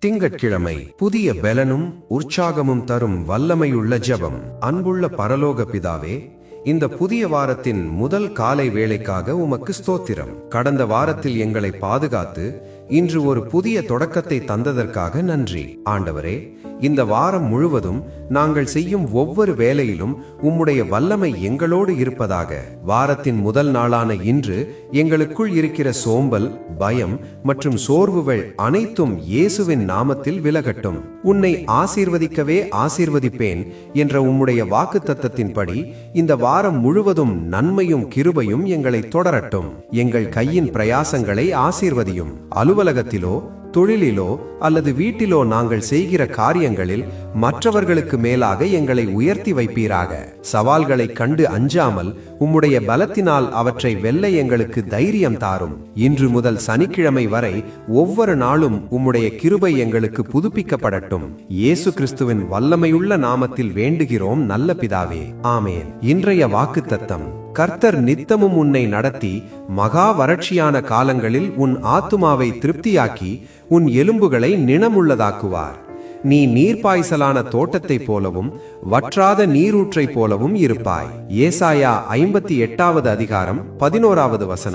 திங்கட்கிழமை புதிய பெலனும் உற்சாகமும் தரும் வல்லமையுள்ள ஜெபம். அன்புள்ள பரலோக பிதாவே, இந்த புதிய வாரத்தின் முதல் காலை வேளைக்காக உமக்கு ஸ்தோத்திரம். கடந்த வாரத்தில் எங்களை பாதுகாத்து இன்று ஒரு புதிய தொடக்கத்தை தந்ததற்காக நன்றி. ஆண்டவரே, இந்த வாரம் முழுவதும் நாங்கள் செய்யும் ஒவ்வொரு வேலையிலும் உம்முடைய வல்லமை எங்களோடு இருப்பதாக. வாரத்தின் முதல் நாளான இன்று எங்களுக்குள் இருக்கிற சோம்பல், பயம் மற்றும் சோர்வுகள் அனைத்தும் இயேசுவின் நாமத்தில் விலகட்டும். உன்னை ஆசீர்வதிக்கவே ஆசீர்வதிப்பேன் என்ற உம்முடைய வாக்குத்தத்தத்தின்படி இந்த வாரம் முழுவதும் நன்மையும் கிருபையும் எங்களை தொடரட்டும். எங்கள் கையின் பிரயாசங்களை ஆசீர்வதியும். அலுவலகத்திலோ, தொழிலிலோ அல்லது வீட்டிலோ நாங்கள் செய்கிற காரியங்களில் மற்றவர்களுக்கு மேலாக எங்களை உயர்த்தி வைப்பீராக. சவால்களை கண்டு அஞ்சாமல் உம்முடைய பலத்தினால் அவற்றை வெல்ல எங்களுக்கு தைரியம் தாரும். இன்று முதல் சனிக்கிழமை வரை ஒவ்வொரு நாளும் உம்முடைய கிருபை எங்களுக்கு புதுப்பிக்கப்படட்டும். இயேசு கிறிஸ்துவின் வல்லமையுள்ள நாமத்தில் வேண்டுகிறோம் நல்ல பிதாவே, ஆமேன். இன்றைய வாக்குத்தத்தம்: கர்த்தர் நித்தமும் உன்னை நடத்தி மகா வறட்சியான காலங்களில் உன் ஆத்துமாவை திருப்தியாக்கி உன் எலும்புகளை நிணமுள்ளதாக்குவார். நீ நீர்ப்பாய்ச்சலான தோட்டத்தைப் போலவும் வற்றாத நீரூற்றைப் போலவும் இருப்பாய். ஏசாயா 58 அதிகாரம் 11 வசனம்.